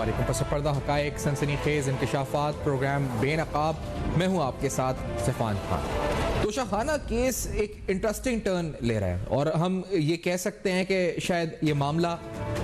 वालेकुम। पस पर्दा हक़ाइक़, सनसनीखेज़ इंकशाफ़ात, प्रोग्राम बेनकाब। मैं हूँ आपके साथ सिफ़ान खान। तोशाखाना केस एक इंटरेस्टिंग टर्न ले रहा है और हम ये कह सकते हैं कि शायद ये मामला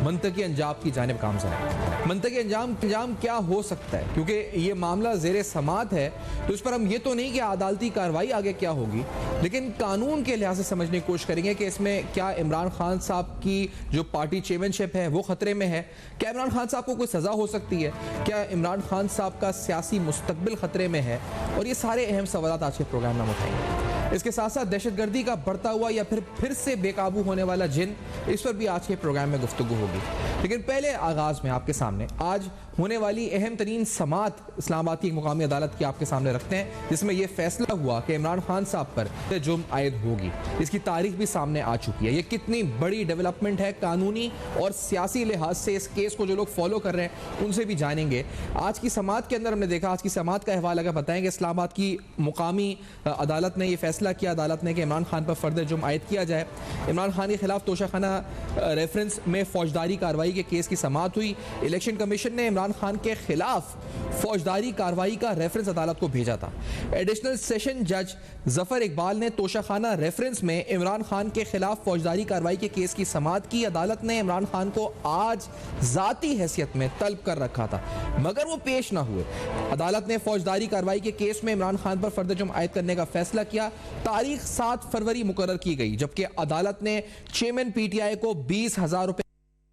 मंतकी अंजाम की जानिब गामज़न है। मंतकी अंजाम क्या हो सकता है, क्योंकि ये मामला ज़ेरे समात है, तो इस पर हम ये तो नहीं कि अदालती कार्रवाई आगे क्या होगी, लेकिन कानून के लिहाज से समझने की कोशिश करेंगे कि इसमें क्या इमरान खान साहब की जो पार्टी चेयरमैनशिप है वो ख़तरे में है, क्या इमरान खान साहब को कोई सज़ा हो सकती है, क्या इमरान खान साहब का सियासी मुस्तकबिल ख़तरे में है, और ये सारे अहम सवाल आज के प्रोग्राम में उठाएंगे। इसके साथ साथ दहशतगर्दी का बढ़ता हुआ या फिर से बेकाबू होने वाला जिन, इस पर भी आज के प्रोग्राम में गुफ्तगू होगी। लेकिन पहले आगाज में आपके सामने आज होने वाली अहम तरीन समात इस्लामाबाद की एक मुकामी अदालत की आपके सामने रखते हैं, जिसमें यह फैसला हुआ कि इमरान खान साहब पर जुर्म आयद होगी। इसकी तारीख भी सामने आ चुकी है। ये कितनी बड़ी डेवलपमेंट है कानूनी और सियासी लिहाज से, इस केस को जो लोग फॉलो कर रहे हैं उनसे भी जानेंगे। आज की समात के अंदर हमने देखा, आज की समात का अहवाल अगर बताएंगे, इस्लामाबाद की मुकामी अदालत ने यह फैसला किया, अदालत ने कि इमरान खान पर फर्द जुर्म आयद किया जाए। इमरान खान के खिलाफ तोशाखाना रेफरेंस में फौजदारी कार्रवाई के केस की समात हुई। इलेक्शन कमीशन ने इमरान खान के खिलाफ फौजदारी कार्रवाई का रेफरेंस अदालत को भेजा था। एडिशनल सेशन जज जफर इकबाल ने तोशाखाना रेफरेंस में इमरान खान के खिलाफ फौजदारी कार्रवाई के केस की समात की। अदालत ने इमरान खान को आज जाती हैसियत में तलब कर रखा था, मगर वो पेश ना हुए। अदालत ने फौजदारी कार्रवाई के केस में इमरान खान पर फर्द जुर्म आयद करने का फैसला किया। तारीख 7 फरवरी मुकर्रर की गई, जबकि अदालत ने चेयरमैन पीटीआई को 20,000 रुपए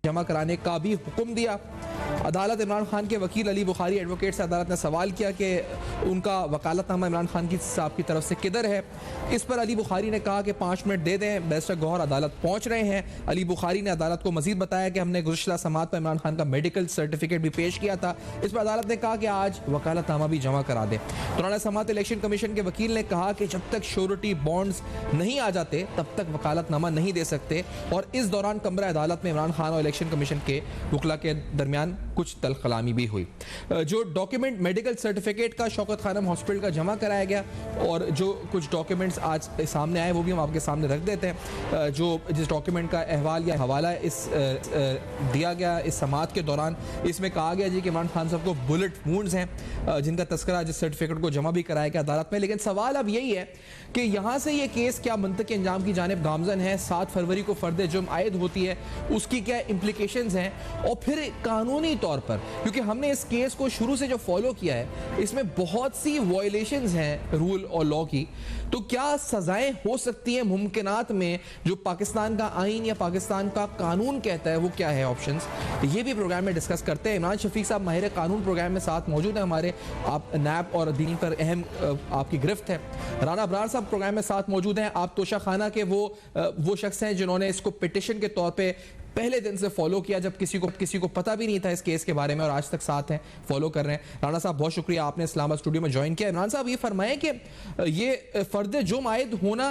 जमा कराने का भी हुक्म दिया। अदालत इमरान खान के वकील अली बुखारी एडवोकेट से अदालत ने सवाल किया कि उनका वकालतनामा इमरान खान की साहब की तरफ से किधर है। इस पर अली बुखारी ने कहा कि 5 मिनट दे दें, बैरिस्टर गौहर अदालत पहुंच रहे हैं। अली बुखारी ने अदालत को मजीद बताया कि हमने गुज़श्ता समात पर इमरान खान का मेडिकल सर्टिफिकेट भी पेश किया था। इस पर अदालत ने कहा कि आज वकालतनामा भी जमा करा दें। दौरान समात इलेक्शन कमीशन के वकील ने कहा कि जब तक श्योरिटी बॉन्ड्स नहीं आ जाते तब तक वकालतनामा नहीं दे सकते, और इस दौरान कमरा अदालत में इमरान खान और इलेक्शन कमीशन के वकला के दरमियान कुछ तलखलामी भी हुई। जो डॉक्यूमेंट मेडिकल सर्टिफिकेट का शौकत खानम हॉस्पिटल का जमा कराया गया, और जो कुछ डॉक्यूमेंट्स आज सामने आए वो भी हम आपके सामने रख देते हैं। जो जिस डॉक्यूमेंट का अहवाल या हवाला इस दिया गया इस समात के दौरान, इसमें कहा गया जी कि इमरान खान साहब को बुलेट वुंड्स हैं, जिनका तस्करा जिस सर्टिफिकेट को जमा भी कराया गया अदालत में। लेकिन सवाल अब यही है कि यहाँ से ये केस क्या मंतकी अंजाम की जानिब गामजन है। 7 फरवरी को फर्द जुर्म आयद होती है, उसकी क्या इम्प्लीकेशंस हैं, और फिर कानूनी तौर पर, क्योंकि हमने इस केस को शुरू से जो फॉलो किया है इसमें बहुत सी वायलेशंस हैं रूल और लॉ की, तो क्या सजाएं हो सकती हैं मुमकिनात में जो पाकिस्तान का आइन या पाकिस्तान का कानून कहता है, वो क्या है ऑप्शंस, ये भी प्रोग्राम में डिस्कस करते हैं। इमरान शफीक साहब माहिर कानून प्रोग्राम में साथ मौजूद है हमारे, आप नैब और दीन पर अहम आपकी गिरफ्त है। राना अबरार साहब प्रोग्राम में साथ मौजूद हैं, आप तोशाखाना के वो शख्स हैं जिन्होंने इसको पिटिशन के तौर पर पहले दिन से फॉलो किया, जब किसी को पता भी नहीं था इस केस के बारे में, और आज तक साथ हैं, फॉलो कर रहे हैं। राणा साहब बहुत शुक्रिया, आपने इस्लामाबाद स्टूडियो में ज्वाइन किया। इमरान साहब ये फरमाएं कि ये फर्द जुर्म आयद होना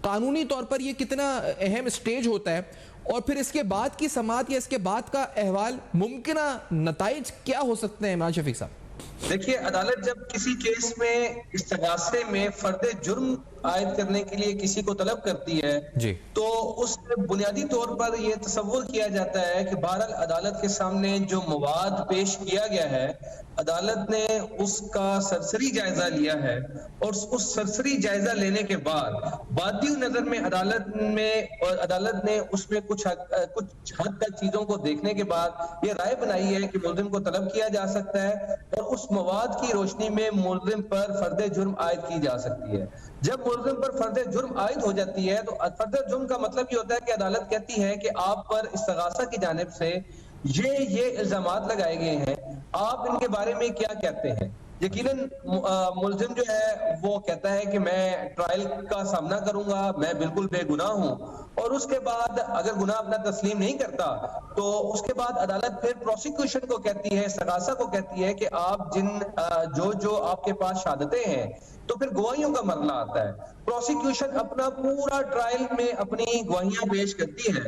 कानूनी तौर पर ये कितना अहम स्टेज होता है, और फिर इसके बाद की समात या इसके बाद का अहवाल, मुमकिना नताइज क्या हो सकते हैं इमरान शफीक साहब? देखिए, अदालत जब किसी केस में इस्तगासे में फर्द जुर्म आयद करने के लिए किसी को तलब करती है जी, तो उसमें बुनियादी तौर पर यह तसव्वुर किया जाता है कि बहरहाल अदालत के सामने जो मवाद पेश किया गया है, अदालत ने उसका सरसरी जायजा लिया है, और उस सरसरी जायजा लेने के बाद बादी नजर में अदालत ने उसमें कुछ हद तक चीजों को देखने के बाद यह राय बनाई है कि मुल्जिम को तलब किया जा सकता है, और उस मवाद की रोशनी में मुल्जिम पर फर्द जुर्म आयद की जा सकती है। जब मुल्जिम पर फर्द जुर्म आयद हो जाती है, तो फर्द जुर्म का मतलब ये होता है कि अदालत कहती है कि आप पर इस्तगासा की जानिब से ये इल्जामात लगाए गए हैं, आप इनके बारे में क्या कहते हैं। यकीनन मुल्जिम जो है वो कहता है कि मैं ट्रायल का सामना करूंगा, मैं बिल्कुल बेगुनाह हूं, और उसके बाद अगर गुनाह अपना तस्लीम नहीं करता तो उसके बाद अदालत फिर प्रोसिक्यूशन को कहती है, इस्तगासा को कहती है कि आप जो आपके पास शहादतें हैं, तो फिर गवाहियों का मरना आता है। प्रोसिक्यूशन अपना पूरा ट्रायल में अपनी गवाहियां पेश करती है।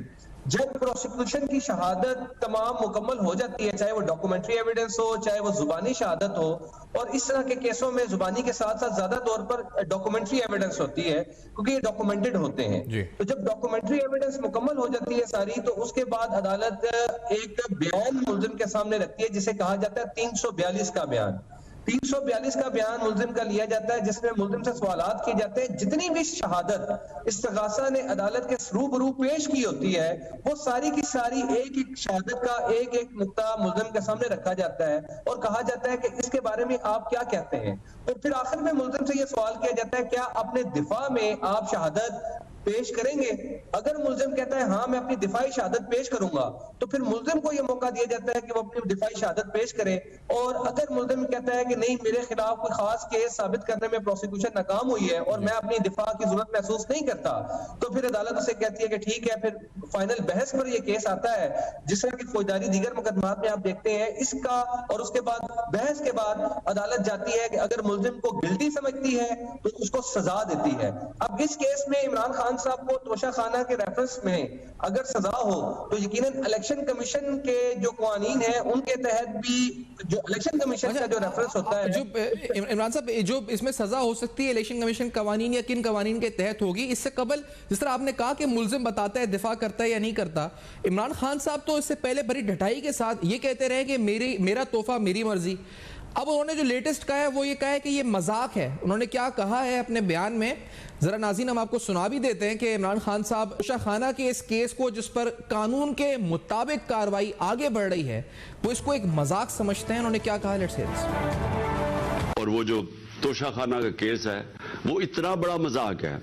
जब प्रोसिक्यूशन की शहादत तमाम मुकम्मल हो जाती है, चाहे वो डॉक्यूमेंट्री एविडेंस हो, चाहे वो जुबानी शहादत हो, और इस तरह के केसों में जुबानी के साथ साथ ज्यादा तौर पर डॉक्यूमेंट्री एविडेंस होती है, क्योंकि ये डॉक्यूमेंटेड होते हैं। तो जब डॉक्यूमेंट्री एविडेंस मुकम्मल हो जाती है सारी, तो उसके बाद अदालत एक बयान मुल्जिम के सामने रखती है, जिसे कहा जाता है 342 का बयान। 342 का बयान मुल्जिम का लिया जाता है, जिसमें मुल्जिम से सवालात किए जाते हैं। जितनी भी शहादत इस्तगासा ने अदालत के रूबरू पेश की होती है, वो सारी की सारी एक एक शहादत का एक एक नुक्ता मुल्जिम के सामने रखा जाता है और कहा जाता है कि इसके बारे में आप क्या कहते हैं। और फिर आखिर में मुल्जिम से ये सवाल किया जाता है, क्या अपने दिफा में आप शहादत पेश करेंगे? अगर मुल्जिम कहता है हाँ मैं अपनी दिफाई शहादत पेश करूंगा, तो फिर मुल्जिम को यह मौका दिया जाता है कि वो अपनी दिफाई शहादत पेश करे। और अगर मुल्जिम कहता है कि नहीं, मेरे खिलाफ कोई खास केस साबित करने में प्रोसिक्यूशन नाकाम हुई है और मैं अपनी दिफा की जरूरत महसूस नहीं करता, तो फिर अदालत उसे कहती है कि ठीक है, फिर फाइनल बहस पर यह केस आता है। जिस तरह की फौजदारी दीगर मुकदमात में आप देखते हैं इसका, और उसके बाद बहस के बाद अदालत जाती है कि अगर मुल्जिम को गिल्टी समझती है तो उसको सजा देती है। अब इस केस में इमरान खान साहब को तोशा खाना के रेफरेंस में अगर सजा हो, तो यकीनन इलेक्शन कमीशन के जो कानून है उनके तहत भी, जो इलेक्शन कमीशन का जो रेफरेंस होता है, जो इमरान साहब जो इसमें सजा हो सकती है इलेक्शन कमीशन कवानीन या किन कवानीन के तहत होगी, इससे कबल जिस तरह आपने कहा कि मुल्जिम बताता है, दिफा करता है या नहीं करता, इमरान खान साहब तो इससे पहले बड़ी ढटाई के साथ ये कहते रहे कि मेरा तोहफा मेरी मर्जी। अब उन्होंने जो लेटेस्ट कहा है वो ये कहा है कि ये मजाक है। उन्होंने क्या कहा है अपने बयान में, जरा नाज़रीन हम आपको सुना भी देते हैं कि इमरान खान साहब तोशा खाना के इस केस को, जिस पर कानून के मुताबिक कार्रवाई आगे बढ़ रही है, वो इसको एक मजाक समझते हैं। उन्होंने क्या कहा, लेट्स हियर दिस। और वो जो तोशा खाना का केस है वो इतना बड़ा मजाक है,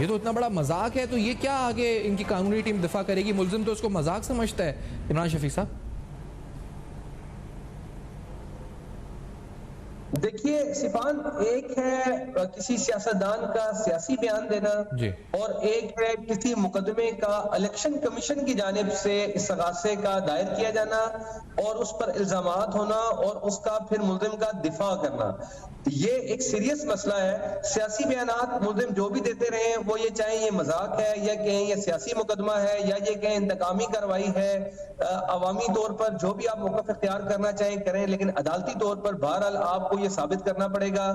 ये तो इतना बड़ा मजाक है, तो ये क्या आगे इनकी कानूनी टीम दिफा करेगी? मुल्जिम तो उसको मजाक समझता है। इमरान शफीक साहब, देखिए सिफान, एक है किसी सियासतदान का सियासी बयान देना और एक है किसी मुकदमे का इलेक्शन कमीशन की जानिब से इस्तगासे का दायर किया जाना और उस पर इल्जामात होना और उसका फिर मुल्जिम का दिफा करना। ये एक सीरियस मसला है। सियासी बयानात मुल्जिम जो भी देते रहे, वो ये चाहे ये मजाक है या कहें ये सियासी मुकदमा है या ये कहें इंतकामी कार्रवाई है, अवामी तौर पर जो भी आप मौक़िफ़ इख्तियार करना चाहें करें, लेकिन अदालती तौर पर बहरहाल आपको ये साबित करना पड़ेगा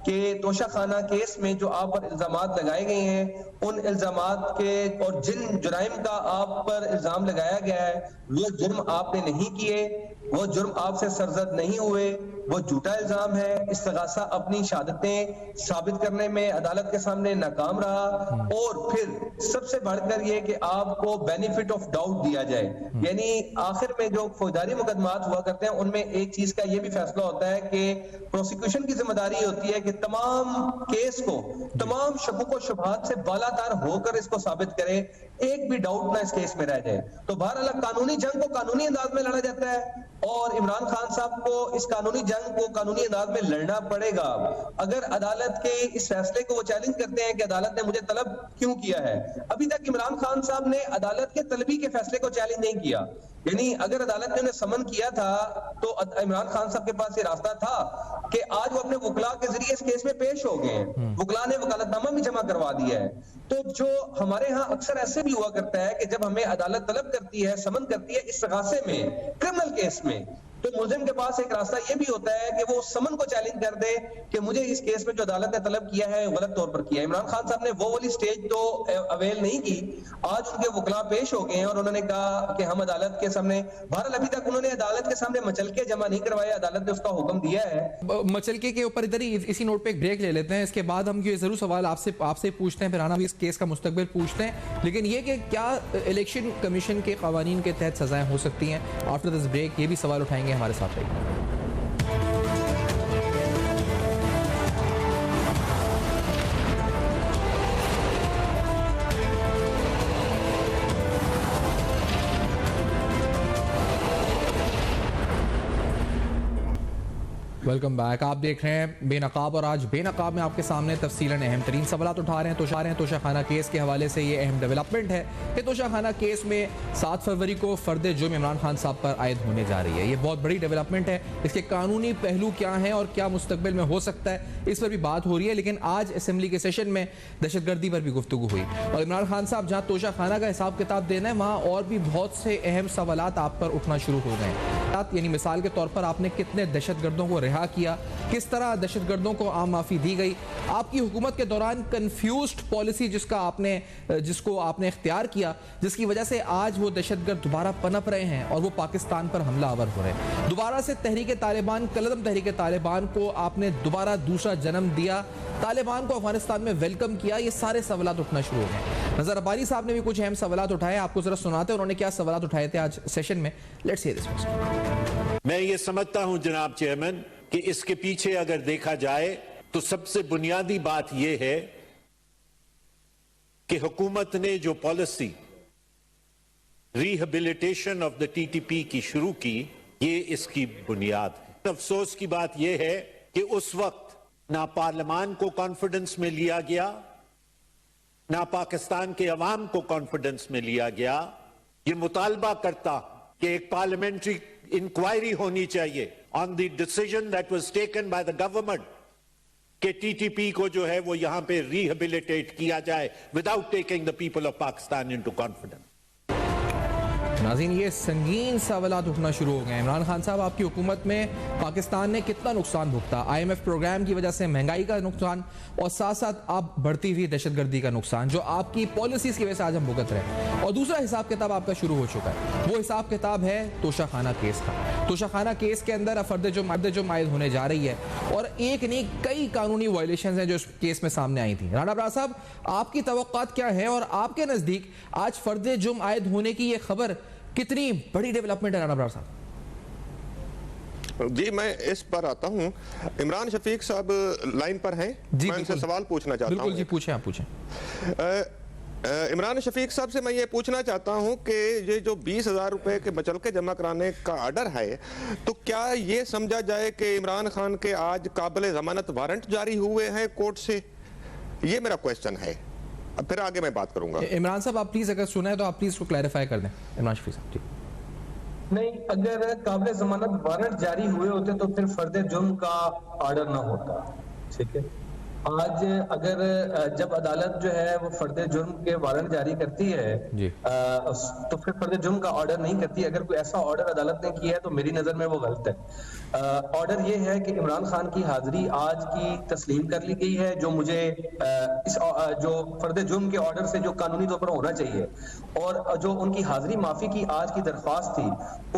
कि तोशा खाना केस में जो आप पर इल्जामात लगाए गए हैं, उन इल्जामात के और जिन जुराइम का आप पर इल्जाम लगाया गया है, वो जुर्म आपने नहीं किए, वो जुर्म आपसे सरजद नहीं हुए, वो झूठा इल्जाम है। इस्तगासा अपनी शहादतें साबित करने में अदालत के सामने नाकाम रहा और फिर सबसे बढ़कर ये कि आपको बेनिफिट ऑफ डाउट दिया जाए। यानी आखिर में जो फौजदारी मुकदमात हुआ करते हैं उनमें एक चीज का ये भी फैसला होता है कि प्रोसिक्यूशन की जिम्मेदारी होती है कि तमाम केस को, तमाम शबुक व शुबहात से बालातर होकर इसको साबित करे, एक भी डाउट ना इस केस में रह जाए। तो बहरहाल कानूनी जंग को कानूनी अंदाज में लड़ा जाता है और इमरान खान साहब को इस कानूनी जंग को कानूनी अंदाज में लड़ना पड़ेगा। अगर अदालत के इस फैसले को वो चैलेंज करते हैं कि अदालत ने मुझे तलब क्यों किया है, अभी तक इमरान खान साहब ने अदालत के तलबी के फैसले को चैलेंज नहीं किया। यानी अगर अदालत ने उन्हें समन किया था तो इमरान खान साहब के पास ये रास्ता था कि आज वो अपने वकला के जरिए इस केस में पेश हो गए हैं, वकला ने वकालतनामा भी जमा करवा दिया है। तो जो हमारे यहाँ अक्सर ऐसे भी हुआ करता है कि जब हमें अदालत तलब करती है, समन करती है इस्तगासे में, क्रिमिनल केस में, तो मुल्जिम के पास एक रास्ता ये भी होता है कि वो समन को चैलेंज कर दे कि मुझे इस केस में जो अदालत ने तलब किया है गलत तौर पर किया। इमरान खान साहब ने वो वाली स्टेज तो अवेल नहीं की। आज उनके वकला पेश हो गए हैं और उन्होंने कहा कि हम अदालत के सामने, बहरहाल अभी तक उन्होंने अदालत के सामने मचलके जमा नहीं करवाया, अदालत ने उसका हुक्म दिया है। मचलके के ऊपर इधर ही इसी नोट पे एक ब्रेक ले लेते हैं, इसके बाद हम ये जरूर सवाल आपसे पूछते हैं, फिर आना भी इस केस का मुस्तकबिल पूछते हैं, लेकिन ये कि क्या इलेक्शन कमीशन के कवानीन के तहत सजाएं हो सकती हैं? आफ्टर दिस ब्रेक ये भी सवाल उठाएंगे, हमारे साथ रहिए। Welcome back. आप देख रहे हैं बेनकाब और आज बेनकाब में आपके सामने तफसीलन अहम तरीन सवाल उठा रहे हैं तोशा खाना केस के हवाले से। ये अहम डेवलपमेंट है कि तोशा खाना केस में 7 फरवरी को फर्द जुर्म इमरान खान साहब पर आयद होने जा रही है। ये बहुत बड़ी डेवलपमेंट है। इसके कानूनी पहलू क्या हैं और क्या मुस्तकबिल में हो सकता है, इस पर भी बात हो रही है। लेकिन आज असम्बली के सेशन में दहशतगर्दी पर भी गुफ्तगू हुई और इमरान खान साहब जहाँ तोशा खाना का हिसाब किताब देना है, वहाँ और भी बहुत से अहम सवालात आप पर उठना शुरू हो गए। यानी मिसाल के तौर पर आपने कितने दहशतगर्दों को रिहा किया, किस तरह दहशतगर्दों को आम माफ़ी दी गई, आपकी हुकूमत के दौरान कन्फ्यूज्ड पॉलिसी जिसको आपने इख्तियार किया, जिसकी वजह से आज वो दहशतगर्द दोबारा पनप रहे हैं और वो पाकिस्तान पर हमलावर हो रहे हैं। दोबारा से तहरीक तालिबान, कलदम तहरीक तालिबान को आपने दोबारा दूसरा जन्म दिया, तालिबान को अफगानिस्तान में वेलकम किया, ये सारे सवालात उठना शुरू हो गए। नजर अब्बारी साहब ने भी कुछ अहम सवालात उठाए, आपको जरा सुनाते हैं उन्होंने क्या सवालात उठाए थे आज सेशन में। Let's hear this. मैं ये समझता हूं जनाब चेयरमैन कि इसके पीछे अगर देखा जाए तो सबसे बुनियादी बात यह है कि हुकूमत ने जो policy rehabilitation of the TTP की शुरू की, ये इसकी बुनियाद है। अफसोस की बात यह है कि उस वक्त ना पार्लियामान को कॉन्फिडेंस में लिया गया, ना पाकिस्तान के अवाम को कॉन्फिडेंस में लिया गया। ये मुतालबा करता कि एक पार्लियामेंट्री इंक्वायरी होनी चाहिए on the decision that was taken by the government कि टीटीपी को जो है वो यहां पे रिहेबिलिटेट किया जाए without taking the people of Pakistan into confidence. नाज़रीन, ये संगीन सवालात उठना शुरू हो गए। इमरान खान साहब, आपकी हुकूमत में पाकिस्तान ने कितना नुकसान भुगता, IMF प्रोग्राम की वजह से महंगाई का नुकसान और साथ साथ आप बढ़ती हुई दहशतगर्दी का नुकसान जो आपकी पॉलिसीज की वजह से आज हम भुगत रहे हैं। और दूसरा हिसाब किताब आपका शुरू हो चुका है, वो हिसाब किताब है तोशाखाना केस का। तोशाखाना केस के अंदर फर्द जुर्म आयद होने जा रही है और एक नहीं कई कानूनी वायलेशन हैं जो इस केस में सामने आई थी। राना अबरार साहब, आपकी तवक्कात क्या है और आपके नजदीक आज फर्द जुर्म आयद होने की ये खबर कितनी बड़ी डेवलपमेंट है? राना अबरार साहब जी, मैं इस पर आता हूं। इमरान शफीक साहब लाइन पर हैं, मैं उनसे सवाल पूछना चाहता हूं। बिल्कुल जी, पूछें, आप पूछें। इमरान शफीक साहब से मैं ये पूछना चाहता हूं कि ये जो 20,000 रुपए के बचल के जमा कराने का ऑर्डर है, तो क्या ये समझा जाए कि इमरान खान के आज काबिल जमानत वारंट जारी हुए हैं कोर्ट से? ये मेरा क्वेश्चन है, अब फिर आगे मैं बात करूंगा। इमरान साहब, आप प्लीज अगर सुना है तो आप प्लीज को क्लैरिफाई कर दें। इमरान शफीक साहब जी। नहीं, अगर काबिल जमानत वारंट जारी हुए होते तो फिर फर्द जुर्म का ऑर्डर ना होता। ठीक है, आज अगर जब अदालत जो है वो फर्द जुर्म के वारंट जारी करती है तो फिर फर्द जुर्म का ऑर्डर नहीं करती। अगर कोई ऐसा ऑर्डर अदालत ने किया है तो मेरी नजर में वो गलत है। ऑर्डर ये है कि इमरान खान की हाजिरी आज की तस्लीम कर ली गई है, जो मुझे इस जो फर्द जुर्म के ऑर्डर से जो कानूनी तौर पर होना चाहिए, और जो उनकी हाजिरी माफी की आज की दरख्वास्त थी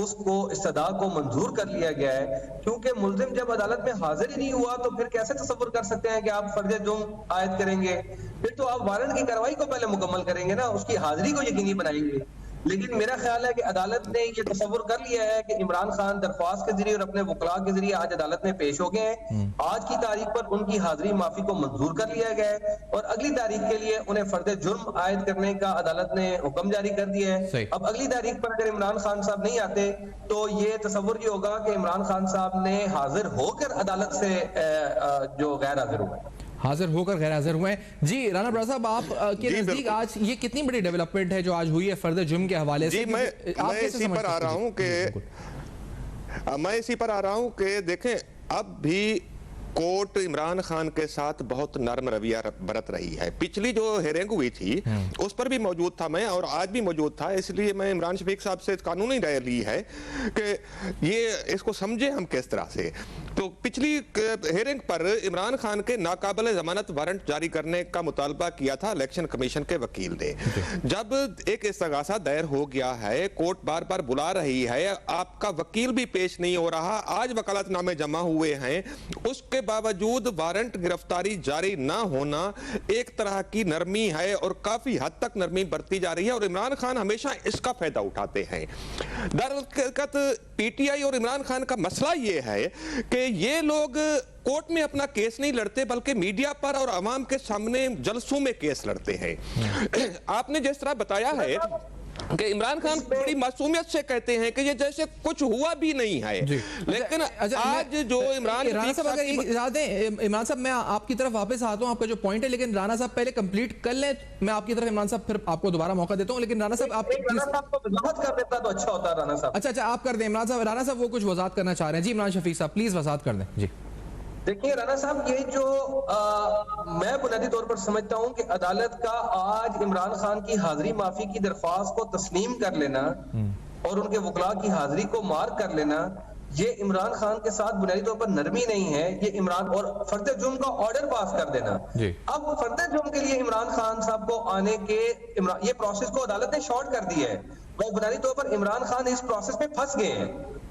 उसको इस्तदा को मंजूर कर लिया गया है। क्योंकि मुल्जिम जब अदालत में हाजिर ही नहीं हुआ तो फिर कैसे तसव्वुर कर सकते हैं कि आप फर्ज जुर्म आयद करेंगे? फिर तो आप वारंट की कार्रवाई को पहले मुकम्मल करेंगे ना, उसकी हाजिरी को यकीनी बनाएंगे। लेकिन मेरा ख्याल है कि अदालत ने ये तसव्वुर कर लिया है कि इमरान खान दरख्वास्त के जरिए और अपने वकला के जरिए आज अदालत में पेश हो गए हैं। आज की तारीख पर उनकी हाजिरी माफी को मंजूर कर लिया गया है और अगली तारीख के लिए उन्हें फर्द जुर्म आयद करने का अदालत ने हुक्म जारी कर दिया है। अब अगली तारीख पर अगर इमरान खान साहब नहीं आते तो ये तसव्वुर ये होगा कि इमरान खान साहब ने हाजिर होकर अदालत से जो गैर हाजिर हुए, हाजिर होकर गैर हाजिर हुए हैं। जी राना अबरार साहब, आप के नजदीक आज ये कितनी बड़ी डेवलपमेंट है जो आज हुई है फर्द जुर्म के हवाले से? मैं इसी पर आ रहा हूं कि देखें, अब भी कोर्ट इमरान खान के साथ बहुत नरम रवैया बरत रही है। पिछली जो हेयरिंग हुई थी उस पर भी मौजूद था मैं, और आज भी मौजूद था, इसलिए मैं इमरान शफीक साहब से कानूनी राय ली है कि ये इसको समझे हम किस तरह से। तो पिछली हेयरिंग पर इमरान खान के नाकाबिल जमानत वारंट जारी करने का मुतालबा किया था इलेक्शन कमीशन के वकील ने। जब एक इस्तगासा दायर हो गया है, कोर्ट बार बार बुला रही है, आपका वकील भी पेश नहीं हो रहा, आज वकालतनामे जमा हुए हैं, उसके बावजूद वारंट गिरफ्तारी जारी ना होना एक तरह की नरमी है और काफी हद तक नरमी बरती जा रही है और इमरान खान हमेशा इसका फायदा उठाते हैं। दरअसल पीटीआई और इमरान खान का मसला ये है कि ये लोग कोर्ट में अपना केस नहीं लड़ते बल्कि मीडिया पर और अवाम के सामने जलसों में केस लड़ते हैं। आपने जिस तरह बताया है कि इमरान खान बड़ी मासूमियत से कहते हैं कि ये जैसे कुछ हुआ भी नहीं है, लेकिन आज जो इमरान साहब, मैं आपकी तरफ वापस आता हूं, आपका जो पॉइंट है, लेकिन राना साहब पहले कंप्लीट कर लें, मैं आपकी तरफ इमरान साहब फिर आपको दोबारा मौका देता हूं। लेकिन राना साहब आप वजाहत कर देता तो अच्छा होता है। राना साहब अच्छा आप कर दें। इमरान साहब, राना साहब वो कुछ वजाहत करना चाह रहे हैं। जी इमरान शफीक साहब प्लीज वजाहत कर दें। जी देखिए राना साहब, ये जो मैं बुनियादी तौर पर समझता हूं कि अदालत का आज इमरान खान की हाजिरी माफी की दरख्वास्त को तस्लीम कर लेना और उनके वकला की हाजिरी को मार्क कर लेना, ये इमरान खान के साथ बुनियादी तौर पर नरमी नहीं है, ये इमरान और फर्द जुर्म का ऑर्डर पास कर देना। अब फर्द जुर्म के लिए इमरान खान साहब को आने के ये प्रोसेस को अदालत ने शॉर्ट कर दिया है, और बुनियादी तौर पर इमरान खान इस प्रोसेस में फंस गए हैं।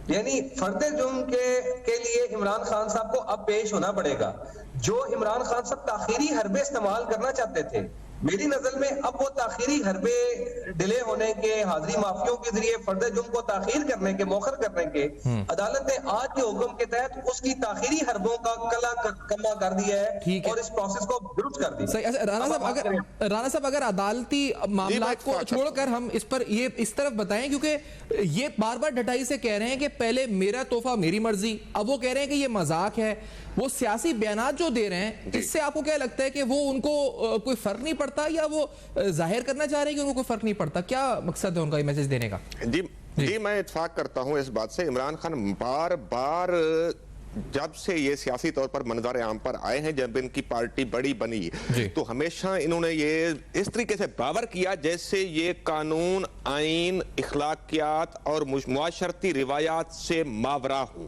यानी फर्द जुर्म के लिए इमरान खान साहब को अब पेश होना पड़ेगा। जो इमरान खान साहब ताखीरी हरबे इस्तेमाल करना चाहते थे, मेरी नजर में अब वो ताखीरी हरबे डिले होने के, हाजिरी माफियों के जरिए फर्द जुर्म को ताखीर करने के, मौखर करने के, अदालत ने आज के हुक्म के तहत उसकी ताखीरी हरबों का कमा कर दिया है और इस प्रोसेस को दुरुस्त कर दिया। राणा साहब अगर अदालती मामला को छोड़कर हम इस पर ये इस तरफ बताएं, क्योंकि ये बार बार डटाई से कह रहे हैं कि पहले मेरा तोहफा मेरी मर्जी, अब वो कह रहे हैं कि ये मजाक है। वो सियासी बयानात जो दे रहे हैं, इससे आपको क्या लगता है कि वो उनको कोई फर्क नहीं पड़ता, या वो जाहिर करना चाह रहे हैं कि उनको कोई फर्क नहीं पड़ता? क्या मकसद है उनका ये मैसेज देने का? जी मैं इत्तेफाक करता हूं इस बात से। इमरान खान बार बार जब से ये सियासी तौर पर मंजर आम पर आए हैं, जब इनकी पार्टी बड़ी बनी, तो हमेशा इन्होंने ये इस तरीके से बावर किया जैसे ये कानून, आइन, इखलाकियात और मुआशरती रिवायात से मावरा हूं,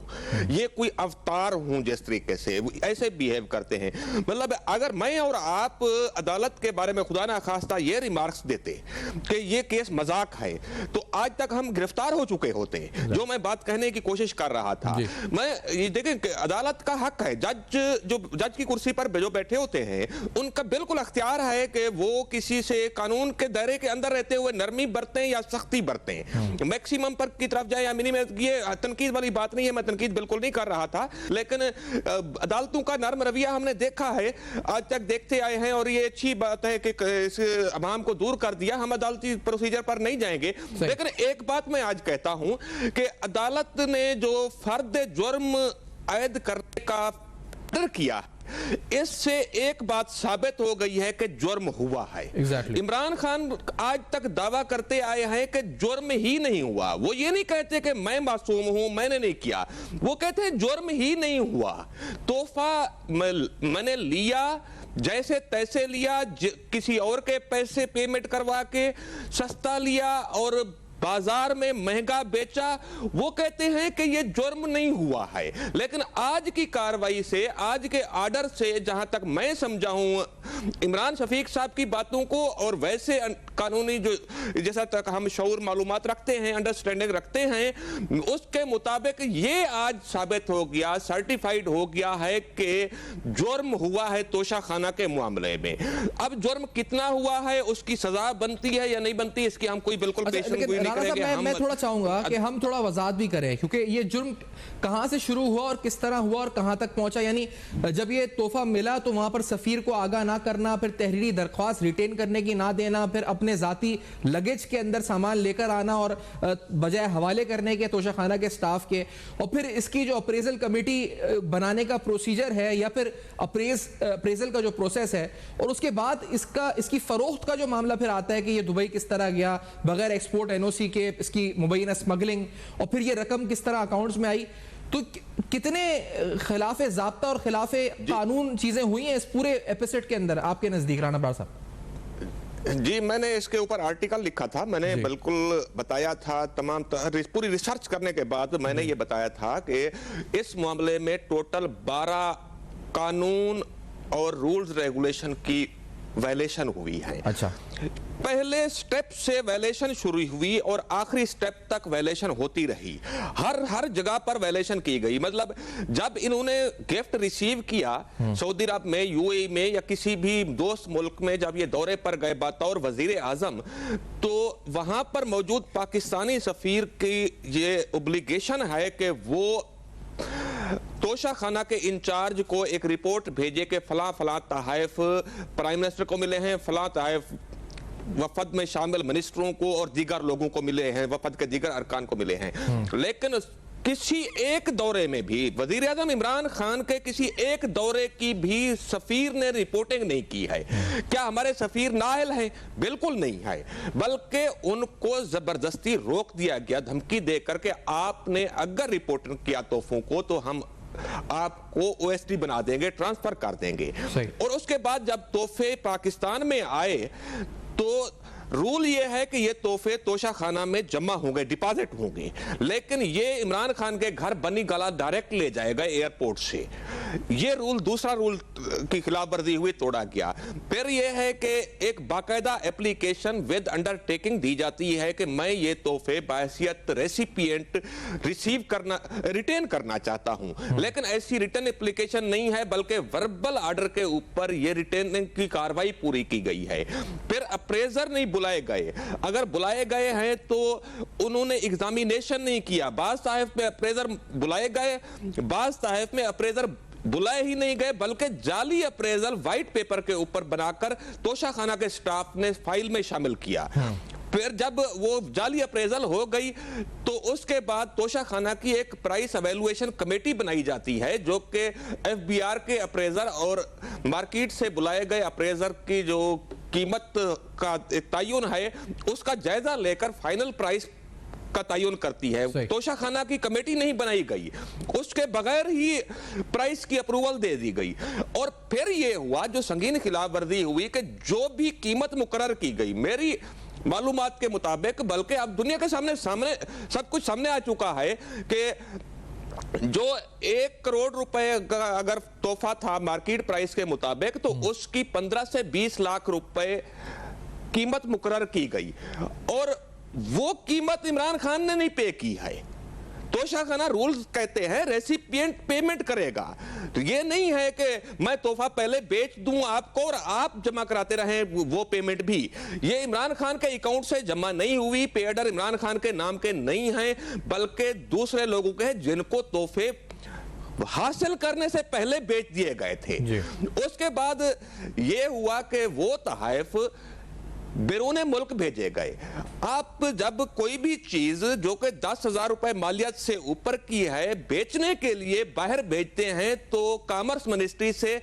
ये कोई अवतार हूं, जिस तरीके से ऐसे बिहेव करते हैं। मतलब अगर मैं और आप अदालत के बारे में खुदा ना खास्ता ये रिमार्क्स देते कि ये केस मजाक है, तो आज तक हम गिरफ्तार हो चुके होते। जो मैं बात कहने की कोशिश कर रहा था, मैं ये देखें कि अदालत का हक है, जज की कुर्सी पर जो बैठे होते हैं उनका बिल्कुल अख्तियार है कि वो किसी से कानून के दायरे के अंदर रहते हुए नरमी बरतें या सख्ती बरतें, मैक्सिमम पर की तरफ जाए या मिनिमम। ये तनकीद वाली बात नहीं है, मैं तनकीद बिल्कुल नहीं कर रहा था, लेकिन अदालतों का नर्म रवैया हमने देखा है, आज तक देखते आए हैं, और ये अच्छी बात है कि इस अवाम को दूर कर दिया। हम अदालती प्रोसीजर पर नहीं जाएंगे, लेकिन एक बात मैं आज कहता हूं कि अदालत ने जो फर्द जुर्म आयद करने का ऑर्डर किया, इससे एक बात साबित हो गई है कि जुर्म हुआ है। इमरान खान आज तक दावा करते आए हैं कि जुर्म ही नहीं हुआ। वो ये नहीं कहते कि मैं मासूम हूं, मैंने नहीं किया, वो कहते हैं जुर्म ही नहीं हुआ। तोहफा मैंने लिया, जैसे तैसे लिया, किसी और के पैसे पेमेंट करवा के सस्ता लिया और बाजार में महंगा बेचा। वो कहते हैं कि ये जुर्म नहीं हुआ है, लेकिन आज की कार्रवाई से, आज के आर्डर से, जहां तक मैं समझा हूं इमरान शफीक साहब की बातों को, और वैसे कानूनी जो जैसा तक हम शऊर मालूमात रखते हैं, अंडरस्टैंडिंग रखते हैं, उसके मुताबिक ये आज साबित हो गया, सर्टिफाइड हो गया है कि जुर्म हुआ है तोशा खाना के मामले में। अब जुर्म कितना हुआ है, उसकी सजा बनती है या नहीं बनती, इसकी हम कोई बिल्कुल पेशेंट मैं थोड़ा चाहूंगा कि हम थोड़ा वजाहत भी करें, क्योंकि ये जुर्म कहां से शुरू हुआ और किस तरह हुआ और कहां तक पहुंचा। यानी जब ये तोहफा मिला तो वहां पर सफीर को आगाह ना करना, फिर तहरीरी दरख्वास्त रिटेन करने की ना देना, फिर अपने जाती लगेज के अंदर सामान लेकर आना और बजाय हवाले करने के तोशाखाना के स्टाफ के, और फिर इसकी जो अप्रेजल कमेटी बनाने का प्रोसीजर है या फिर अप्रेजल का जो प्रोसेस है, और उसके बाद इसकी फरोख्त का जो मामला फिर आता है कि ये दुबई किस तरह गया बगैर एक्सपोर्ट एनओसी के, इसकी मुबैना स्मगलिंग, और फिर ये रकम किस तरह अकाउंट्स में आई। तो कितने खिलाफे ज़ाब्ता और खिलाफे कानून चीजें हुई हैं इस पूरे एपिसोड के अंदर आपके नजदीक, राणा बराड़ साहब? जी मैंने इसके ऊपर आर्टिकल लिखा था, मैंने बिल्कुल बताया था, तमाम पूरी रिसर्च करने के बाद मैंने ये बताया था कि इस मामले में टोटल 12 कानून और रूल्स रेगुलेशन की वायलेशन हुई है। अच्छा, पहले स्टेप से वायलेशन शुरू हुई और आखिरी स्टेप तक वायलेशन होती रही, हर जगह पर वायलेशन की गई। मतलब जब इन्होंने गिफ्ट रिसीव किया सऊदी अरब में, यूएई में या किसी भी दोस्त मुल्क में, जब ये दौरे पर गए बतौर वजीर आजम, तो वहां पर मौजूद पाकिस्तानी सफीर की ये ऑब्लिगेशन है कि वो तोशा खाना के इंचार्ज को एक रिपोर्ट भेजे कि फला फला तहाइफ प्राइम मिनिस्टर को मिले हैं, फला तहाइफ वफद में शामिल मिनिस्टरों को और दीगर लोगों को मिले हैं, वफद के दीगर अरकान को मिले हैं। लेकिन किसी एक दौरे में भी वजीर आजम इमरान खान के किसी एक दौरे की भी सफीर ने रिपोर्टिंग नहीं की है। क्या हमारे सफीर नाअहल हैं? बिल्कुल नहीं है, बल्कि उनको जबरदस्ती रोक दिया गया, धमकी देकर के आपने अगर रिपोर्टिंग किया तोहफों को तो हम आपको ओएसडी बना देंगे, ट्रांसफर कर देंगे। और उसके बाद जब तोहफे पाकिस्तान में आए तो रूल ये है कि ये तोहफे तोशाखाना में जमा होंगे, डिपॉजिट होंगे, लेकिन ये इमरान खान के घर बनी गला डायरेक्ट ले जाएगा एयरपोर्ट से। ये रूल, दूसरा रूल की खिलाफ वर्जी हुई, तोड़ा गया। फिर ये है कि एक बाकायदा एप्लीकेशन विद अंडरटेकिंग दी जाती है कि मैं ये तोहफे बाहैसियत रेसिपिएंट रिटेन करना चाहता हूं, लेकिन ऐसी रिटर्न एप्लीकेशन नहीं है, बल्कि वर्बल ऑर्डर के ऊपर ये रिटेनिंग की कार्रवाई पूरी की गई है। फिर अप्रेजर नहीं बुलाए गए, अगर बुलाए गए हैं तो उन्होंने एग्जामिनेशन नहीं किया। बाज़ तहफ़ में अप्रेजर बुलाए गए, बाज़ तहफ़ में अप्रेजर बुलाए ही नहीं गए, बल्कि जाली अप्रेजल व्हाइट पेपर के ऊपर बनाकर तोशाखाना के स्टाफ ने फाइल में शामिल किया। फिर जब वो जाली अप्रेजल हो गई तो उसके बाद तोशाखाना की एक प्राइस एवेल्युएशन कमेटी बनाई जाती है, जो कि एफबीआर के अप्रेजर और मार्केट से बुलाए गए अप्रेजर की जो कीमत का तयन है उसका जायजा लेकर फाइनल प्राइस का तयन करती है। तोशाखाना की कमेटी नहीं बनाई गई, उसके बगैर ही प्राइस की अप्रूवल दे दी गई। और फिर यह हुआ जो संगीन खिलाफ वर्जी हुई कि जो भी कीमत मुकर्रर की गई, मेरी मालूमात के मुताबिक, बल्कि अब दुनिया के सामने सब कुछ सामने आ चुका है कि जो 1 करोड़ रुपए का अगर तोहफा था मार्केट प्राइस के मुताबिक, तो उसकी 15 से 20 लाख रुपए कीमत मुकर्रर की गई और वो कीमत इमरान खान ने नहीं पे की है। तोशाखाना रूल्स कहते हैं रेसिपिएंट पेमेंट करेगा, तो ये नहीं है कि मैं तोहफा पहले बेच दूं आपको और आप जमा कराते रहें वो पेमेंट भी। ये इमरान खान के अकाउंट से जमा नहीं हुई, पे ऑर्डर इमरान खान के नाम के नहीं हैं, बल्कि दूसरे लोगों के हैं जिनको तोहफे हासिल करने से पहले बेच दिए गए थे। उसके बाद ये हुआ कि वो तहफ़ बैरून मुल्क भेजे गए। आप जब कोई भी चीज जो कि 10,000 रुपए मालियत से ऊपर की है बेचने के लिए बाहर भेजते हैं तो कॉमर्स मिनिस्ट्री से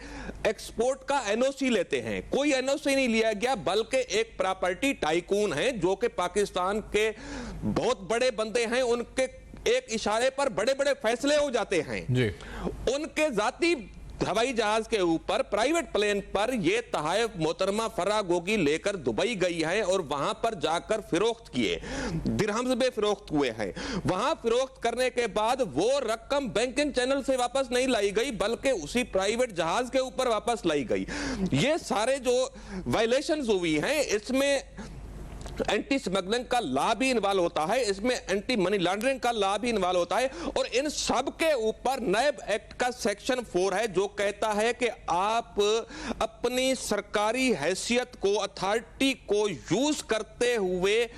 एक्सपोर्ट का एनओसी लेते हैं। कोई एनओसी नहीं लिया गया, बल्कि एक प्रॉपर्टी टाइकून है जो कि पाकिस्तान के बहुत बड़े बंदे हैं, उनके एक इशारे पर बड़े बड़े फैसले हो जाते हैं जी। उनके जाती हवाई जहाज के ऊपर प्राइवेट प्लेन पर यह तहफ़ मोहतरमा फराह गोगी लेकर दुबई गई है और वहां पर जाकर फिरोख्त किए, दिरहम्स में फिरोख्त हुए हैं। वहां फिरोख्त करने के बाद वो रकम बैंकिंग चैनल से वापस नहीं लाई गई, बल्कि उसी प्राइवेट जहाज के ऊपर वापस लाई गई। ये सारे जो वायलेशंस हुई हैं, इसमें एंटी स्मगलिंग का लॉ भी इन्वॉल्व होता है, इसमें एंटी मनी लॉन्ड्रिंग का लॉ भी इन्वॉल्व होता है, और इन सब के ऊपर नैब एक्ट का सेक्शन 4 है जो कहता है कि आप अपनी सरकारी हैसियत को, अथॉरिटी को यूज करते हुए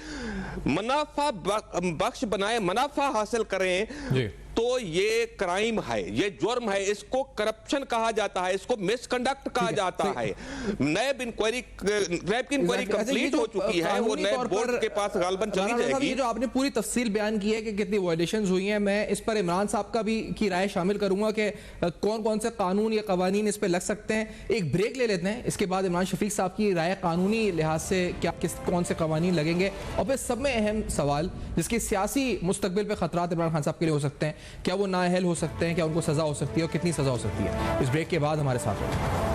मुनाफा बख्श बनाए, मुनाफा हासिल करें जी। तो ये क्राइम है, ये जुर्म है, इसको करप्शन कहा जाता है, इसको मिसकंडक्ट कहा जाता है। नैब की इंक्वायरी कंप्लीट हो चुकी है, वो नैब बोर्ड के पास गालबन चली जाएगी। जो आपने पूरी तफसील बयान की है कि कितनी वायलेशंस हुई हैं, मैं इस पर इमरान साहब का भी की राय शामिल करूंगा कि कौन कौन से कानून या कवानीन इस पर लग सकते हैं। एक ब्रेक ले लेते हैं, इसके बाद इमरान शफीक साहब की राय कानूनी लिहाज से क्या कौन से कवानीन लगेंगे, और फिर सब में अहम सवाल जिसकी सियासी मुस्तकबिल पर खतरात इमरान खान साहब के लिए हो सकते हैं, क्या वो नाअहल हो सकते हैं, क्या उनको सजा हो सकती है और कितनी सजा हो सकती है। इस ब्रेक के बाद हमारे साथ रहिए।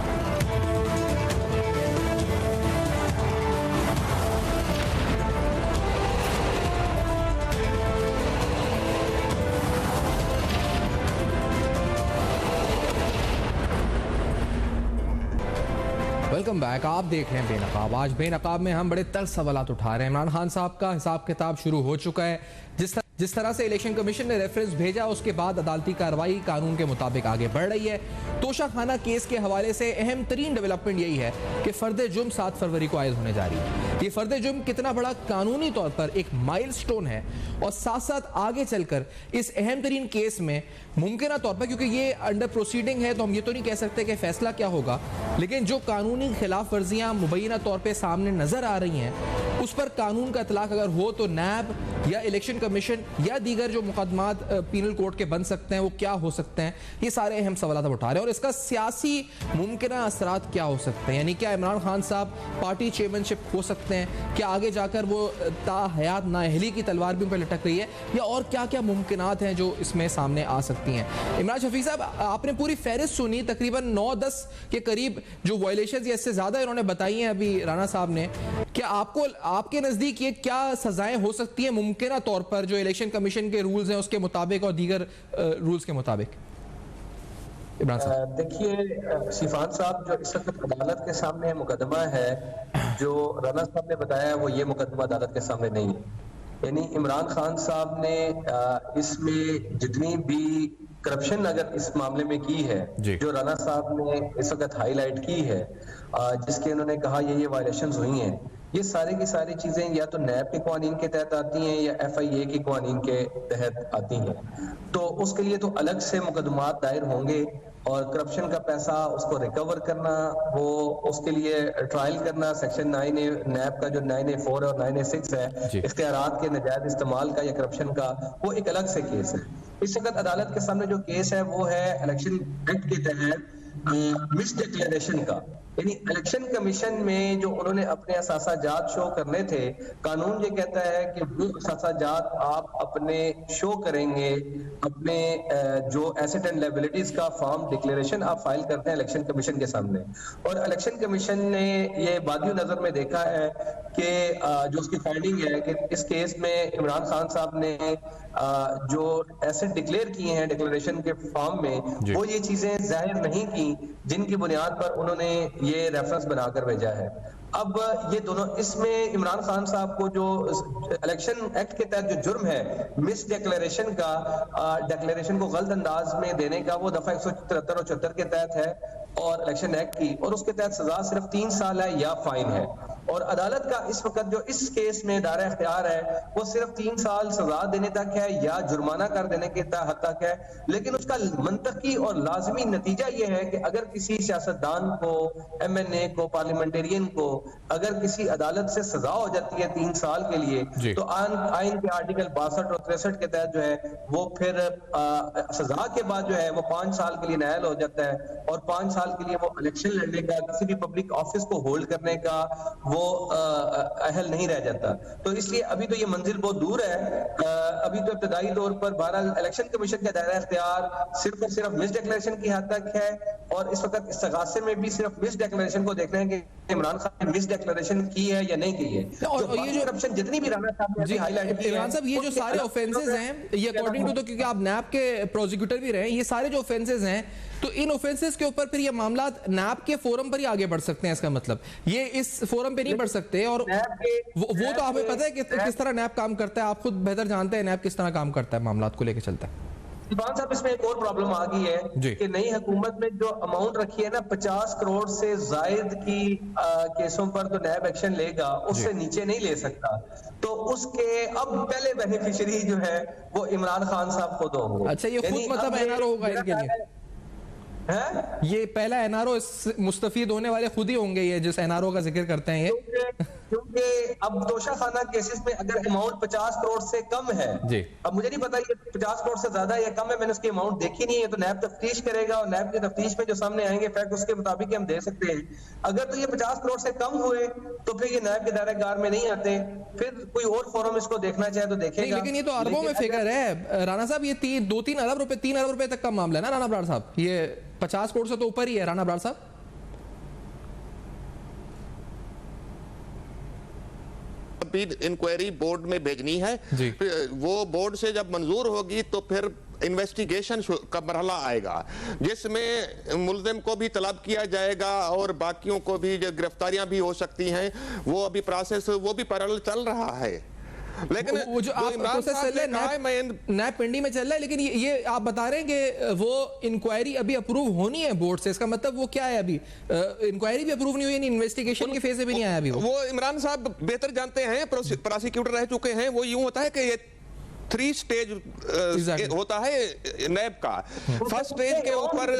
Welcome back. आप देख रहे हैं बेनकाब। आज बेनकाब में हम बड़े तल्ख सवालात उठा रहे हैं। इमरान खान साहब का हिसाब किताब शुरू हो चुका है। जिस तरह से इलेक्शन कमीशन ने रेफरेंस भेजा, उसके बाद अदालती कार्रवाई कानून के मुताबिक आगे बढ़ रही है। तोशाखाना केस के हवाले से अहम तरीन डेवलपमेंट यही है कि फर्द जुर्म 7 फरवरी को आयद होने जा रही है। ये फर्द जुर्म कितना बड़ा कानूनी तौर पर एक माइलस्टोन है, और साथ साथ आगे चलकर इस अहम तरीन केस में मुमकिन तौर पर, क्योंकि ये अंडर प्रोसीडिंग है तो हम ये तो नहीं कह सकते कि फैसला क्या होगा, लेकिन जो कानूनी खिलाफ वर्जियां मुबैना तौर पर सामने नजर आ रही हैं उस पर कानून का इतलाक अगर हो तो नैब या इलेक्शन कमीशन या दीगर जो मुकदमात पीनल कोर्ट के बन सकते हैं वो क्या हो सकते हैं। ये सारे अहम सवाल उठा रहे हैं, और इसका सियासी मुमकिन असरात क्या हो सकते हैं। यानी क्या इमरान खान साहब पार्टी चेयरमैनशिप हो सकते हैं, क्या आगे जाकर वो ताहयात नाअहली की तलवार भी उन पर लटक रही है, या और क्या क्या मुमकिनात हैं जो इसमें सामने आ सकती हैं। इमरान शफीक साहब, आपने पूरी फहरिस्त सुनी, तकरीबन 9-10 के करीब जो वायलेशंस या इससे ज्यादा इन्होंने बताई हैं अभी राणा साहब ने, क्या आपको आपके नजदीक ये क्या सजाएं हो सकती है मुमकिन तौर पर जो इलेक्शन कमीशन के रूल्स हैं उसके मुताबिक और दीगर रूल्स के मुताबिक? देखिए शिफान साहब, जो इस वक्त अदालत के सामने मुकदमा है, जो राना साहब ने बताया वो ये मुकदमा अदालत के सामने नहीं है। यानी इमरान खान साहब ने इसमें जितनी भी करप्शन अगर इस मामले में की है, जो राना साहब ने इस वक्त हाईलाइट की है, जिसके उन्होंने कहा ये वायलेशंस हुई हैं, ये सारी की सारी चीजें या तो नैब के कानून के तहत आती हैं या FIA के कानून के तहत आती हैं। तो उसके लिए तो अलग से मुकदमात दायर होंगे और करप्शन का पैसा उसको रिकवर करना, वो उसके लिए ट्रायल करना, सेक्शन 9A नैब का जो 9A4 और 9A6 है इख्तियारात के नाजायज इस्तेमाल का या करप्शन का, वो एक अलग से केस है। इस वक्त अदालत के सामने जो केस है वो है इलेक्शन एक्ट के तहत मिस डिक्लेरेशन का। यानी इलेक्शन कमीशन में जो उन्होंने अपने असासाजात शो करने थे, कानून ये कहता है कि वो असासाजात आप अपने शो करेंगे, अपने जो एसेट एंड लायबिलिटीज का फॉर्म डिक्लेरेशन आप फाइल करते हैं इलेक्शन कमीशन के सामने। और इलेक्शन कमीशन ने ये बादियो नजर में देखा है कि जो उसकी फाइंडिंग है कि इस केस में इमरान खान साहब ने जो एसेट डिक्लेयर किए हैं डिक्लेरेशन के फॉर्म में, वो ये चीजें जाहिर नहीं की जिनकी बुनियाद पर उन्होंने ये रेफरेंस बनाकर भेजा है। अब ये दोनों, इसमें इमरान खान साहब को जो इलेक्शन एक्ट के तहत जो जुर्म है मिस डिक्लेरेशन का, डिक्लेरेशन को गलत अंदाज में देने का, वो दफा 173 और 74 के तहत है और इलेक्शन एक्ट की, और उसके तहत सजा सिर्फ 3 साल है या फाइन है। और अदालत का इस वक्त जो इस केस में दायरा इख्तियार है वो सिर्फ 3 साल सजा देने तक है या जुर्माना कर देने के हद तक है। लेकिन उसका मंतकी और लाजमी नतीजा ये है कि अगर किसी सियासतदान को, MNA को, पार्लियामेंटेरियन को अगर किसी अदालत से सजा हो जाती है 3 साल के लिए, तो आइन के आर्टिकल 62 और 63 के तहत जो है वो फिर सजा के बाद जो है वो 5 साल के लिए नायल हो जाता है और 5 साल के लिए वो इलेक्शन लड़ने का, किसी भी पब्लिक ऑफिस को होल्ड करने का वो अहल नहीं रह जाता। तो इसलिए अभी तो ये मंजिल बहुत दूर है। अभी तो इब्तदाई तौर पर बहरहाल इलेक्शन कमीशन का दायरा इख्तियार सिर्फ और सिर्फ मिस डिक्लेरेशन की हद तक है और इस वक्त इस्तगासे में भी सिर्फ मिस डिक्लेरेशन को देखना है कि इमरान खान ने मिस डिक्लेरेशन की है या नहीं की है। और ये जो करप्शन जितनी भी राना साहब ने हाईलाइट की है, इमरान साहब, ये जो सारे ऑफेंसेस हैं, ये अकॉर्डिंग टू, तो क्योंकि आप नैब के प्रोसिक्यूटर भी रहे, ये सारे जो ऑफेंसेस हैं, तो इन ऑफेंसेस के ऊपर फिर ये मामला नैब के फोरम पर ही आगे बढ़ सकते हैं। इसका मतलब ये इस फोरम पे नहीं बढ़ सकते। और वो तो हमें पता है कि किस तरह नैब काम करता है, आप खुद बेहतर जानते हैं नैब किस तरह काम करता है, मामलात को लेकर चलता है। इमरान साहब, इसमें एक और प्रॉब्लम आ गई है कि नई हुकूमत में जो अमाउंट रखी है ना 50 करोड़ से जायद की केसों पर तो नैब एक्शन लेगा, उससे नीचे नहीं ले सकता। तो उसके अब पहले बेनिफिशियरी जो है वो इमरान खान साहब खुद होंगे। अच्छा, ये खुद मतलब एनआरओ होगा इनके लिए है? ये पहला एनआरओ मुस्तफीद होने वाले खुद ही होंगे, ये जिस एनआरओ का जिक्र करते हैं ये, क्योंकि अब तोशाखाना केसेस में अगर अमाउंट 50 करोड़ से कम है जी, अब मुझे नहीं पता ये 50 करोड़ से ज्यादा या कम है, मैंने उसकी अमाउंट देखी नहीं है, तो नैब तफ्तीश करेगा और नैब की तफ्तीश में जो सामने आएंगे फैक्ट उसके मुताबिक हम दे सकते हैं। अगर तो ये 50 करोड़ से कम हुए तो फिर ये नैब के दायरेदार में नहीं आते, फिर कोई और फोरम इसको देखना चाहे तो देखेगा। लेकिन ये तो अरबों में फिगर है राणा साहब, ये 2-3 अरब रुपए, 3 अरब रुपए तक का मामला है ना राणा बराड़ साहब, ये 50 करोड़ से तो ऊपर ही है राणा बराड़ साहब। इंक्वायरी बोर्ड में भेजनी है, वो बोर्ड से जब मंजूर होगी तो फिर इन्वेस्टिगेशन का मरहला आएगा जिसमें मुल्जिम को भी तलब किया जाएगा और बाकियों को भी, जो गिरफ्तारियां भी हो सकती हैं, वो अभी प्रोसेस वो भी पैरेलल चल रहा है। लेकिन वो जो आप प्रोसेस चल रहा है नैब पिंडी में चल रहा है, लेकिन ये आप बता रहे हैं कि वो इंक्वायरी अभी अप्रूव होनी है बोर्ड से, इसका मतलब वो क्या है, अभी इंक्वायरी भी अप्रूव नहीं हुई, इन्वेस्टिगेशन के फेज में भी नहीं आया अभी। वो इमरान साहब बेहतर जानते हैं, प्रोसिक्यूटर रह चुके हैं, वो यूं होता है कि ये 3 स्टेज होता है नैब का। फर्स्ट स्टेज के ऊपर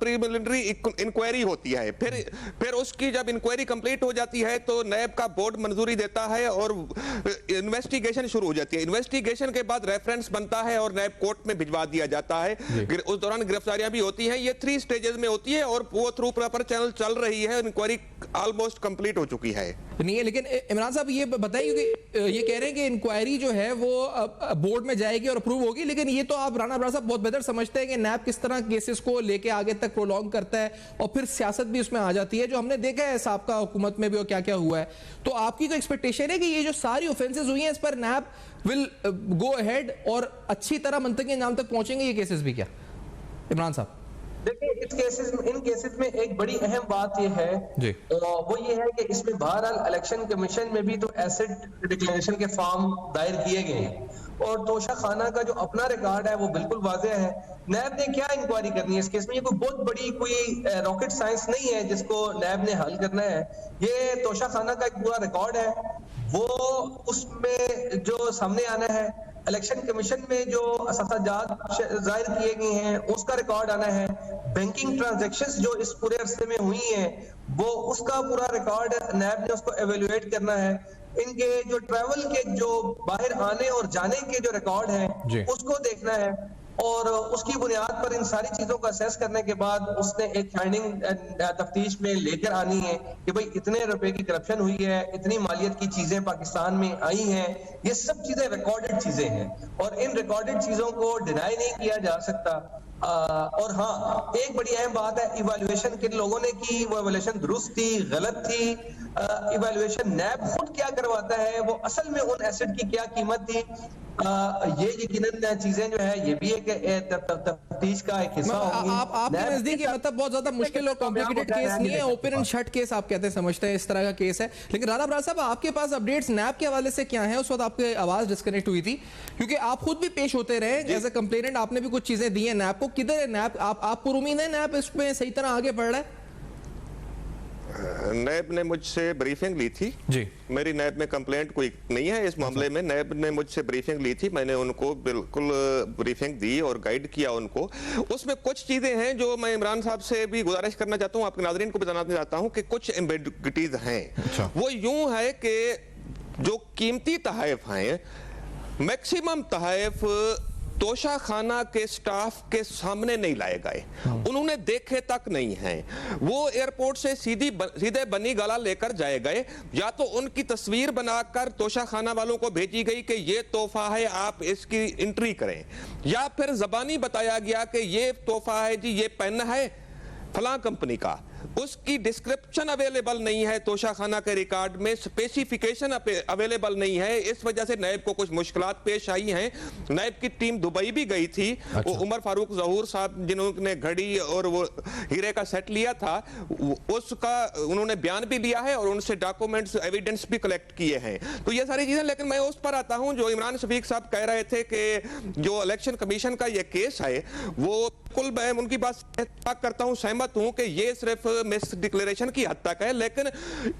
प्रीलिमिनरी इंक्वायरी होती है, फिर उसकी जब इंक्वायरी कंप्लीट हो जाती है तो नैब का बोर्ड मंजूरी देता है और इन्वेस्टिगेशन शुरू हो जाती है। इन्वेस्टिगेशन के बाद रेफरेंस बनता है और नैब कोर्ट में भिजवा दिया जाता है। उस दौरान गिरफ्तारियां भी होती हैं। ये 3 स्टेजेस में होती है और वो थ्रू प्रॉपर चैनल चल रही है। इंक्वायरी ऑलमोस्ट कंप्लीट हो चुकी है। नहीं है। लेकिन इमरान साहब ये बताइए, क्योंकि ये कह रहे हैं कि इंक्वायरी जो है वो बोर्ड में जाएगी और अप्रूव होगी, लेकिन ये तो आप राना अबरार साहब बहुत बेहतर समझते हैं कि नैब किस तरह केसेस को लेके आगे तक प्रोलॉन्ग करता है और फिर सियासत भी उसमें आ जाती है, जो हमने देखा है साबका हुकूमत में भी और क्या क्या हुआ है। तो आपकी तो एक्सपेक्टेशन है कि ये जो सारी ऑफेंसेस हुई हैं इस पर नैब विल गो अहेड और अच्छी तरह मंतकी अंजाम तक पहुंचेंगे ये केसेस भी, क्या इमरान साहब? देखिए, इन केसेस में एक बड़ी अहम बात यह है जी। वो ये है कि इसमें बहरहाल इलेक्शन कमीशन में भी तो एसेट डिक्लेरेशन के फॉर्म दायर किए गए हैं और तोशा खाना का जो अपना रिकॉर्ड है वो बिल्कुल वाज़ेह है। नैब ने क्या इंक्वायरी करनी है इस केस में? ये कोई बहुत बड़ी कोई रॉकेट साइंस नहीं है जिसको नैब ने हल करना है। ये तोशा खाना का एक पूरा रिकॉर्ड है, वो उसमें जो सामने आना है, इलेक्शन कमीशन में जो असाजात जाहिर किए गए हैं उसका रिकॉर्ड आना है, बैंकिंग ट्रांजैक्शंस जो इस पूरे अरसे में हुई हैं वो उसका पूरा रिकॉर्ड नैब ने उसको एवेल्युएट करना है। इनके जो ट्रैवल के जो बाहर आने और जाने के जो रिकॉर्ड हैं उसको देखना है और उसकी बुनियाद पर इन सारी चीजों का असेस करने के बाद उसने एक फाइंडिंग तफ्तीश में लेकर आनी है कि भाई इतने रुपए की करप्शन हुई है, इतनी मालियत की चीजें पाकिस्तान में आई हैं। ये सब चीजें रिकॉर्डेड चीजें हैं और इन रिकॉर्डेड चीजों को डिनाई नहीं किया जा सकता। और हाँ, एक बड़ी अहम बात है, इवैल्यूएशन किन लोगों ने की, वो इवैल्यूएशन दुरुस्त थी, गलत थी? इवैल्यूएशन नैब खुद क्या करवाता है, वो असल में उन एसेट की क्या कीमत थी, ये यकीनन चीजें जो है ये भी एक तफ्तीश का एक हिस्सा होगी। आपके नजदीक मतलब बहुत ज्यादा मुश्किल और कॉम्प्लिकेटेड केस नहीं है, ओपन एंड शट केस आप कहते हैं, समझते हैं इस तरह का केस है। लेकिन राना अबरार साहब, आपके पास अपडेट्स नैब के हवाले से क्या है? उस वक्त आपकी आवाज डिस्कनेक्ट हुई थी क्योंकि आप खुद भी पेश होते रहे एज ए कंप्लेनेंट, आपने भी कुछ चीजें दी हैं नैब को। किधर है नैब? आप पुरुमीन है नैब इसमें सही तरह आगे बढ़ रहा है? नैब ने मुझसे ब्रीफिंग ली थी जी। मेरी नैब में कंप्लेंट कोई नहीं है इस मामले में। नैब ने मुझसे ब्रीफिंग ली थी, मैंने उनको बिल्कुल ब्रीफिंग दी और गाइड किया उनको। उसमें कुछ चीजें हैं जो मैं इमरान साहब से भी गुजारिश करना चाहता हूं, आपके नाज़रीन को बताना चाहता हूं कि कुछ एम्बिग्विटीज हैं। वो यूं है कि जो कीमती तहफ हैं, मैक्सिमम तहफ तोशा खाना के स्टाफ के सामने नहीं लाए गए, उन्होंने देखे तक नहीं हैं। वो एयरपोर्ट से सीधे बनी गाला लेकर जाए गए, या तो उनकी तस्वीर बनाकर तोशा खाना वालों को भेजी गई कि ये तोहफा है, आप इसकी एंट्री करें, या फिर जबानी बताया गया कि ये तोहफा है जी, ये पेन है फलां कंपनी का। उसकी डिस्क्रिप्शन अवेलेबल नहीं है तोशा खाना के रिकॉर्ड में, स्पेसिफिकेशन अवेलेबल नहीं है। इस वजह से नैब को कुछ मुश्किलात पेश आई हैं। नैब की टीम दुबई भी गई थी। वो उमर फारूक जहूर साहब जिन्होंने घड़ी और वो हीरे का सेट लिया था, उसका उन्होंने बयान भी लिया है और उनसे डॉक्यूमेंट्स एविडेंस भी कलेक्ट किए हैं। तो ये सारी चीजें, लेकिन मैं उस पर आता हूं जो इमरान शफीक साहब कह रहे थे कि जो इलेक्शन कमीशन का ये केस है, वो बिल्कुल मैं उनकी बात करता हूं, सहमत हूं कि ये सिर्फ मिस डिक्लेरेशन की हद तक है। लेकिन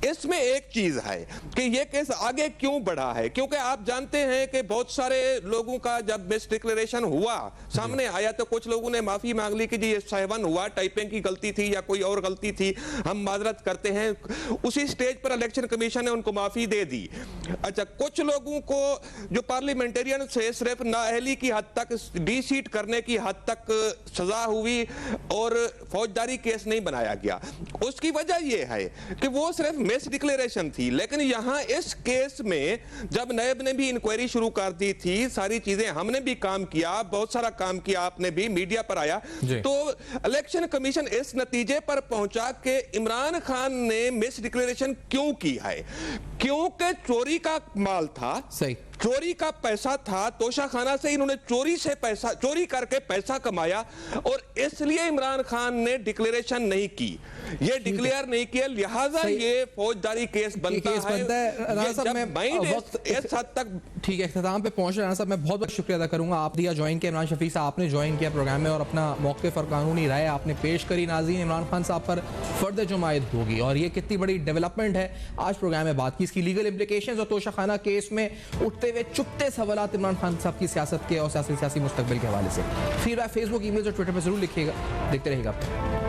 इसमें एक चीज है कि ये केस आगे क्यों बढ़ा है, क्योंकि आप जानते हैं कि बहुत सारे लोगों का जब मिस डिक्लेरेशन हुआ सामने आया तो कुछ लोगों ने माफी मांग ली कि जी ये साहिबान हुआ, टाइपिंग की गलती थी या कोई और गलती थी, हम माजरत करते हैं। उसी स्टेज पर इलेक्शन कमीशन ने उनको माफी दे दी। अच्छा, कुछ लोगों को जो पार्लियामेंटेरियन से सिर्फ नाअहली की हद तक, डी-सीट करने की हद तक सजा हुई और फौजदारी केस नहीं बनाया गया। उसकी वजह यह है कि वो सिर्फ मिस डिक्लेरेशन थी। लेकिन यहां इस केस में जब नैब ने भी इंक्वायरी शुरू कर दी थी, सारी चीजें हमने भी काम किया, बहुत सारा काम किया, आपने भी मीडिया पर आया, तो इलेक्शन कमीशन इस नतीजे पर पहुंचा कि इमरान खान ने मिस डिक्लेरेशन क्यों की है, क्योंकि चोरी का माल था, सही चोरी का पैसा था, तोशा खाना से इन्होंने चोरी करके पैसा कमाया और इसलिए इमरान खान ने डिक्लेरेशन नहीं की, ये डिक्लेयर नहीं किया, लिहाजा ये फौजदारी केस बनता है। राना साहब, मैं इस हद तक ठीक है इख्तिताम पे पहुंच रहे। राना साहब, मैं बहुत बहुत शुक्रिया अदा करूंगा, आप दिया ज्वाइन किया, इमरान शफीक साहब आपने ज्वाइन किया प्रोग्राम में और अपना मौक़िफ़ और कानूनी राय आपने पेश करी। नाज़रीन, इमरान खान साहब पर फर्द जुमायद होगी और ये कितनी बड़ी डेवलपमेंट है, आज प्रोग्राम में बात की, इसकी लीगल इम्प्लिकेशंस और तोशा खाना केस में उठते हुए चुपते सवालात इमरान खान साहब की सियासत के और सियासी मुस्तकबिल के हवाले से। फीडबैक फेसबुक, ईमेल और ट्विटर पर जरूर लिखिएगा। देखते रहिएगा।